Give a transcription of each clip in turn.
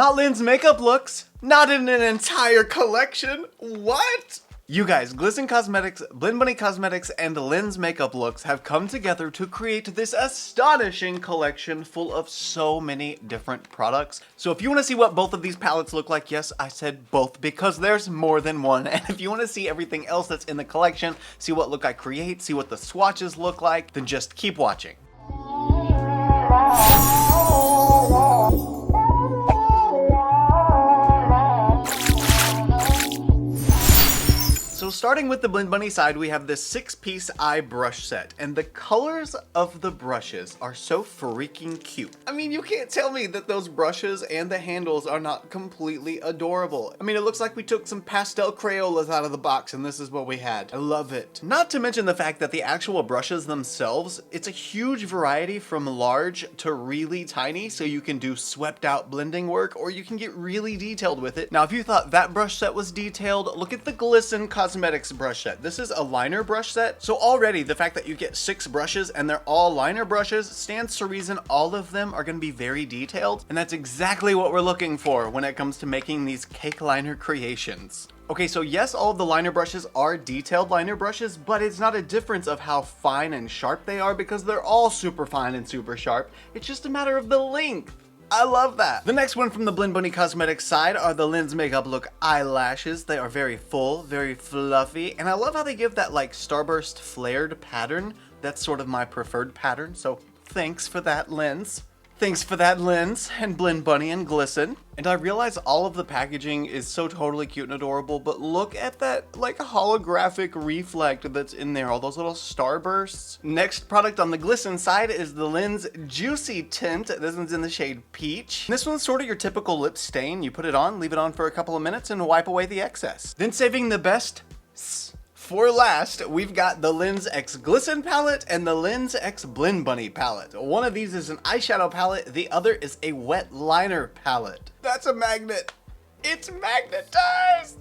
Not Lynn's makeup looks. Not in an entire collection. What? You guys, Glisten Cosmetics, Blend Bunny Cosmetics, and Lynn's Makeup Looks have come together to create this astonishing collection full of so many different products. So if you want to see what both of these palettes look like, yes, I said both because there's more than one. And if you want to see everything else that's in the collection, see what look I create, see what the swatches look like, then just keep watching. So starting with the Blend Bunny side, we have this 6-piece eye brush set, and the colors of the brushes are so freaking cute. I mean, you can't tell me that those brushes and the handles are not completely adorable. I mean, it looks like we took some pastel Crayolas out of the box and this is what we had. I love it. Not to mention the fact that the actual brushes themselves, it's a huge variety from large to really tiny, so you can do swept out blending work or you can get really detailed with it. Now, if you thought that brush set was detailed, look at the Glisten Cosmetics brush set. This is a liner brush set, so already the fact that you get 6 brushes and they're all liner brushes stands to reason all of them are going to be very detailed, and that's exactly what we're looking for when it comes to making these cake liner creations. Okay, so yes, all of the liner brushes are detailed liner brushes, but it's not a difference of how fine and sharp they are because they're all super fine and super sharp. It's just a matter of the length. I love that. The next one from the Blend Bunny Cosmetics side are the Lynn's Makeup Look eyelashes. They are very full, very fluffy, and I love how they give that like starburst flared pattern. That's sort of my preferred pattern, so thanks for that, Lynn's. Thanks for that, Lynn's and Blend Bunny and Glisten. And I realize all of the packaging is so totally cute and adorable, but look at that like holographic reflect that's in there, all those little starbursts. Next product on the Glisten side is the Lynn's Juicy Tint. This one's in the shade Peach. This one's sort of your typical lip stain. You put it on, leave it on for a couple of minutes, and wipe away the excess. Then saving the best for last, we've got the Lynn's X Glisten palette and the Lynn's X Blend Bunny palette. One of these is an eyeshadow palette, the other is a wet liner palette. That's a magnet. It's magnetized!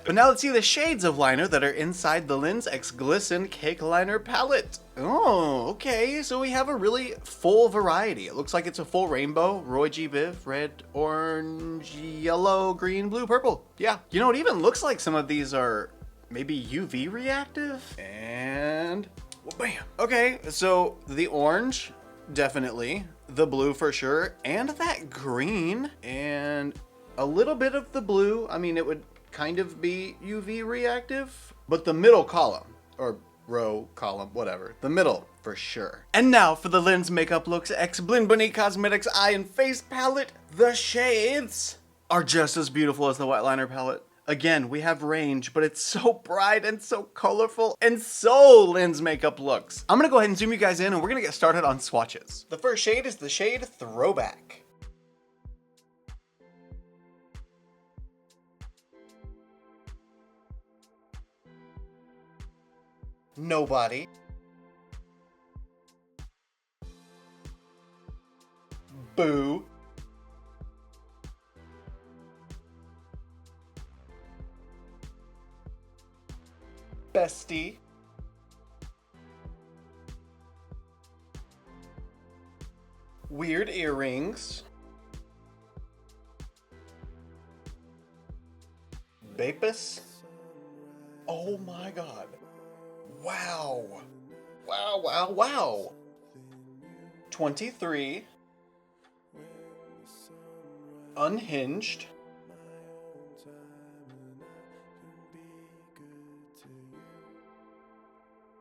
But now let's see the shades of liner that are inside the Lynn's X Glisten Cake Liner palette. Oh, okay, so we have a really full variety. It looks like it's a full rainbow. Roy G. Biv, red, orange, yellow, green, blue, purple. Yeah, you know, it even looks like some of these are maybe UV reactive. And bam. Okay, so the orange, definitely. The blue for sure. And that green. And a little bit of the blue. I mean, it would kind of be UV reactive. But the middle column, or row, column, whatever. The middle, for sure. And now for the Lynn's Makeup Looks X Blend Bunny Cosmetics Eye and Face Palette. The shades are just as beautiful as the wet liner palette. Again, we have range, but it's so bright and so colorful and so Lynn's Makeup Looks. I'm gonna go ahead and zoom you guys in and we're gonna get started on swatches. The first shade is the shade Throwback. Nobody. Boo. Bestie. Weird earrings. Bapus. Oh my god. Wow. Wow, wow, wow. 23. Unhinged.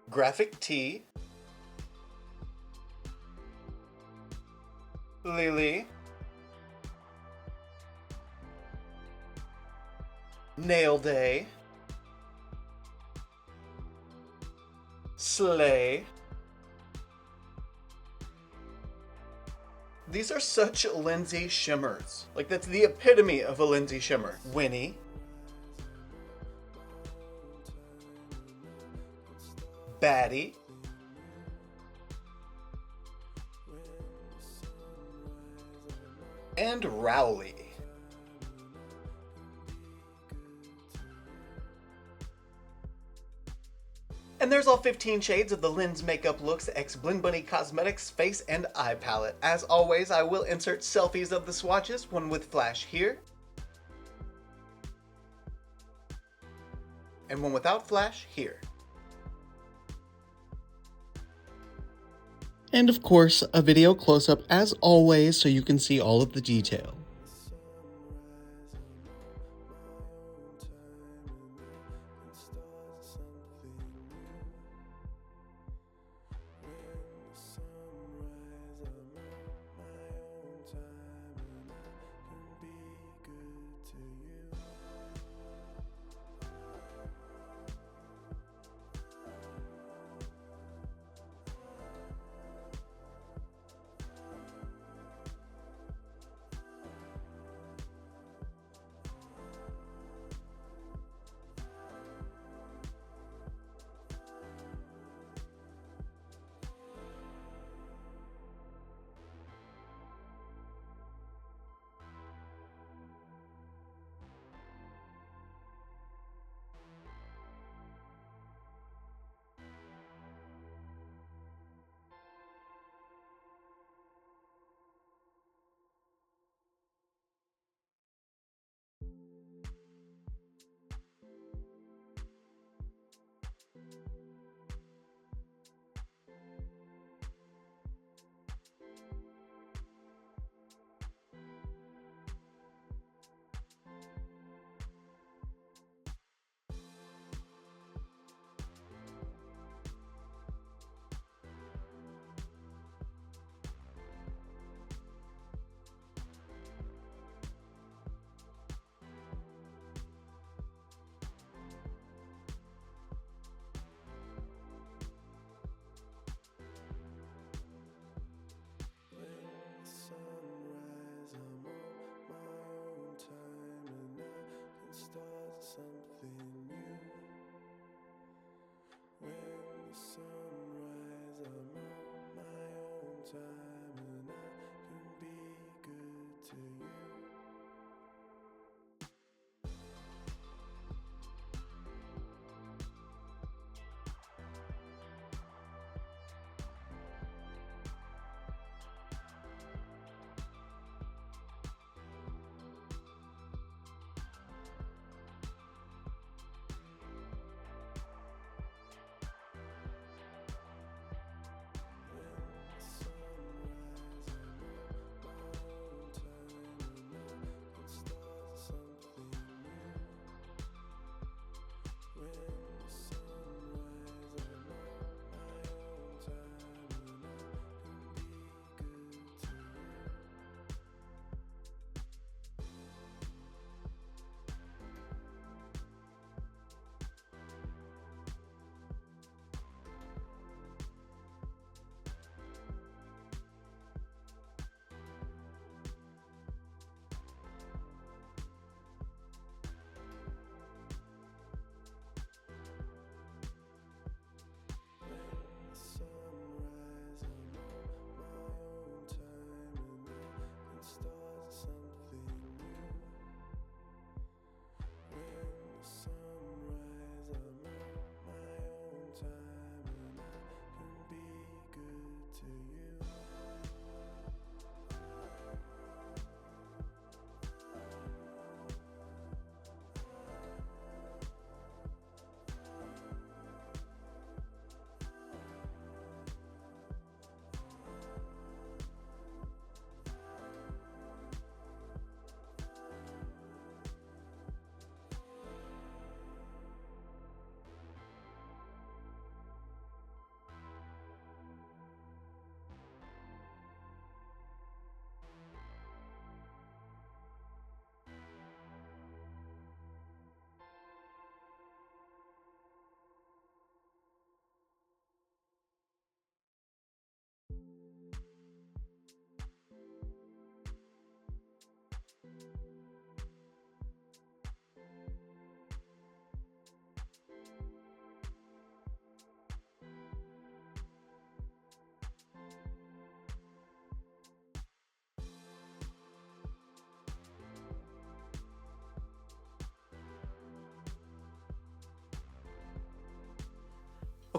Graphic Tee. Lily. Nail Day. Slay. These are such Lindsay shimmers. Like, that's the epitome of a Lindsay shimmer. Winnie. Baddie. And Rowley. And there's all 15 shades of the Lens Makeup Looks X Blend Bunny Cosmetics Face and Eye Palette. As always, I will insert selfies of the swatches, one with flash here, and one without flash here. And of course, a video close-up as always so you can see all of the detail.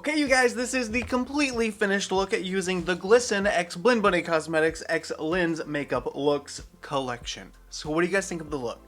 Okay, you guys, this is the completely finished look at using the Glisten X Blend Bunny Cosmetics X Lens Makeup Looks collection. So what do you guys think of the look?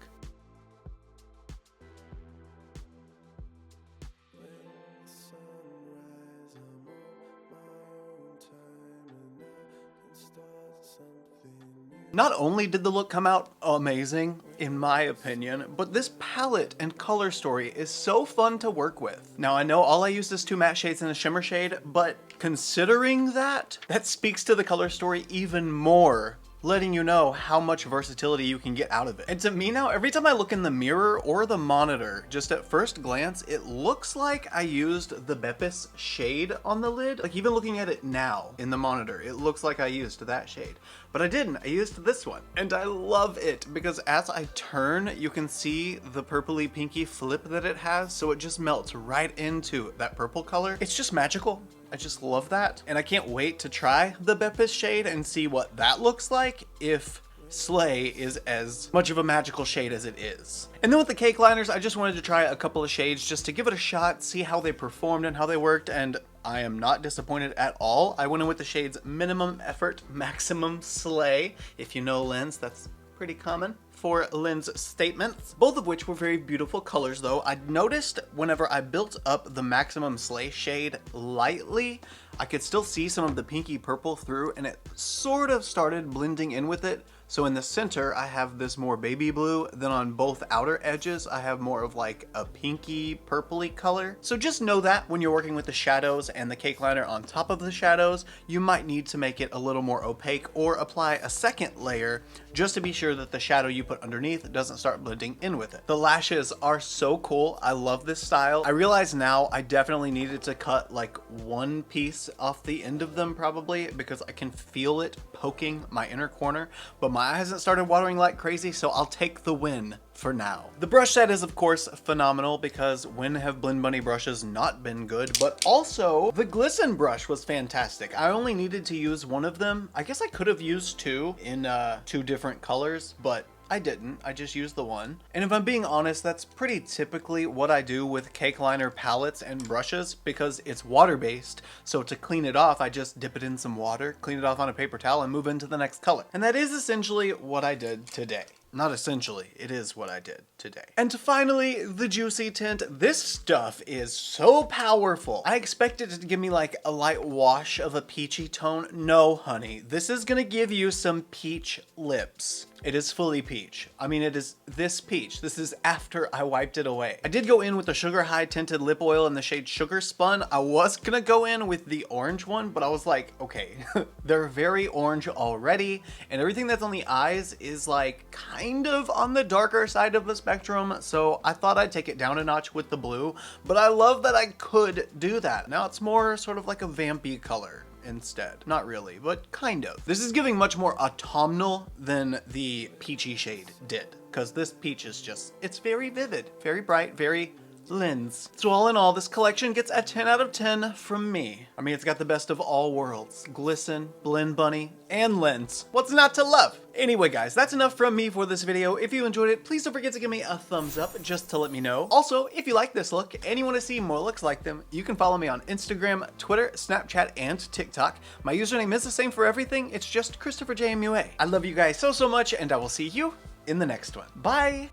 Not only did the look come out amazing, in my opinion, but this palette and color story is so fun to work with. Now I know all I used is 2 matte shades and a shimmer shade, but considering that speaks to the color story even more, letting you know how much versatility you can get out of it. And to me now, every time I look in the mirror or the monitor, just at first glance, it looks like I used the Beppis shade on the lid. Like even looking at it now in the monitor, it looks like I used that shade. But I didn't, I used this one. And I love it because as I turn, you can see the purpley pinky flip that it has, so it just melts right into that purple color. It's just magical. I just love that. And I can't wait to try the Beppis shade and see what that looks like if Slay is as much of a magical shade as it is. And then with the cake liners, I just wanted to try a couple of shades just to give it a shot, see how they performed and how they worked, and I am not disappointed at all. I went in with the shades Minimum Effort, Maximum Slay. If you know Lens, that's pretty common for Lens statements, both of which were very beautiful colors though. I noticed whenever I built up the Maximum Slay shade lightly, I could still see some of the pinky purple through and it sort of started blending in with it. So in the center, I have this more baby blue, then on both outer edges, I have more of like a pinky purpley color. So just know that when you're working with the shadows and the cake liner on top of the shadows, you might need to make it a little more opaque or apply a second layer just to be sure that the shadow you put underneath doesn't start blending in with it. The lashes are so cool. I love this style. I realize now I definitely needed to cut like one piece off the end of them probably because I can feel it poking my inner corner, but my eye hasn't started watering like crazy, so I'll take the win for now. The brush set is of course phenomenal because when have Blend Bunny brushes not been good, but also the Glisten brush was fantastic. I only needed to use one of them. I guess I could have used 2 in 2 different colors, but I didn't. I just used the one. And if I'm being honest, that's pretty typically what I do with cake liner palettes and brushes because it's water-based. So to clean it off, I just dip it in some water, clean it off on a paper towel, and move into the next color. And that is essentially what I did today. Not essentially, it is what I did today. And finally, the Juicy Tint. This stuff is so powerful. I expected it to give me like a light wash of a peachy tone. No, honey, this is gonna give you some peach lips. It is fully peach. I mean, it is this peach. This is after I wiped it away. I did go in with the Sugar High Tinted Lip Oil in the shade Sugar Spun. I was gonna go in with the orange one, but I was like, okay, they're very orange already, and everything that's on the eyes is like kind of on the darker side of the spectrum, so I thought I'd take it down a notch with the blue, but I love that I could do that. Now it's more sort of like a vampy color instead. Not really, but kind of. This is giving much more autumnal than the peachy shade did, because this peach is just, it's very vivid, very bright, very Lens. So all in all, this collection gets a 10 out of 10 from me. I mean, it's got the best of all worlds. Glisten, Blend Bunny, and Lens. What's not to love? Anyway, guys, that's enough from me for this video. If you enjoyed it, please don't forget to give me a thumbs up just to let me know. Also, if you like this look and you want to see more looks like them, you can follow me on Instagram, Twitter, Snapchat, and TikTok. My username is the same for everything. It's just ChristopherJMUA. I love you guys so much, and I will see you in the next one. Bye!